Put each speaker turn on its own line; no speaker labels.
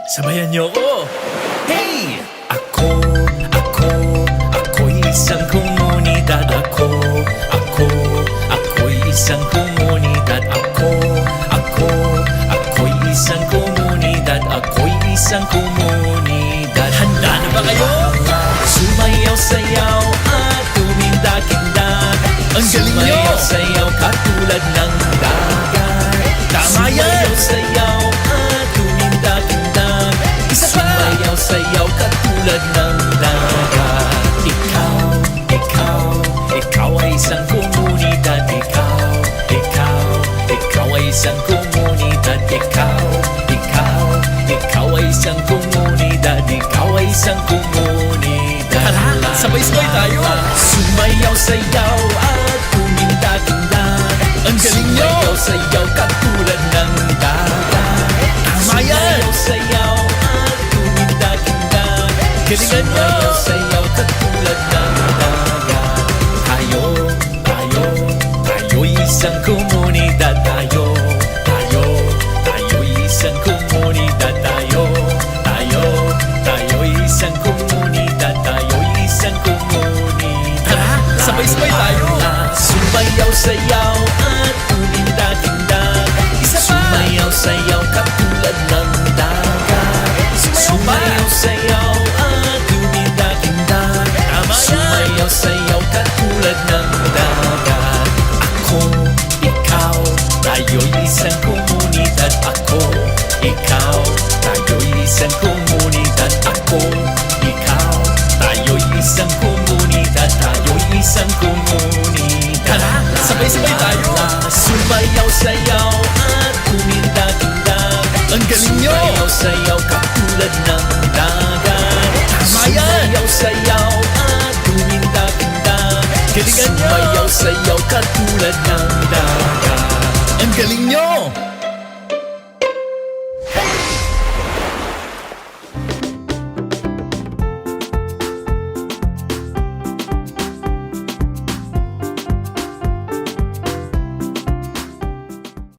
Sabayan niyo ko! Hey! Ako'y isang komunidad. Ako'y isang komunidad. Ako'y isang komunidad. Ako'y isang komunidad. Handa na ba kayo? Sumayaw-sayaw at tumindak-indak. Ang galing nyo! Sumayaw-sayaw katulad ng dagat. Tama yan! Sumayaw-sayaw at tumindak-indak. Isa pa! Sumayaw-sayaw katulad ng dagat. Ikaw ay isang komunidad. Ikaw ay isang komunidad. Ikaw ay isang komunidad. Ikaw ay isang komunidad. Tara, sabay-sabay tayo! Sumayaw-sayaw at tumindak-indak. Ang galing nyo! Sumayaw-sayaw katulad ng dagat. Tama yan! Sumayaw-sayaw at tumindak-indak. Galingan nyo! Sumayaw-sayaw katulad ng dagat. Tayo'y isang komunidad. Tayo'y isang komunidad. Tayo'y isang komunidad. Tayo'y isang komunidad. Tara, sabay-sabay tayo! Sumayaw-sayaw at tumindak-indak. Isa pa! Sumayaw-sayaw katulad ng dagat. Sumayaw-sayaw at tumindak-indak. Tama yan! Sumayaw-sayaw katulad ng dagat. Ikaw, tayo'y isang komunidad. Ikaw, tayo'y isang komunidad. Ikaw, tayo'y isang komunidad. Tayo'y isang komunidad. Tara, sabay-sabay tayo! Sumayaw-sayaw at tumindak-indak. Ang galing nyo! Sumayaw-sayaw katulad ng dagat. Tama yan! Sumayaw-sayaw at tumindak-indak. Galingan nyo! Sumayaw-sayaw katulad ng dagat. Ang galing nyo!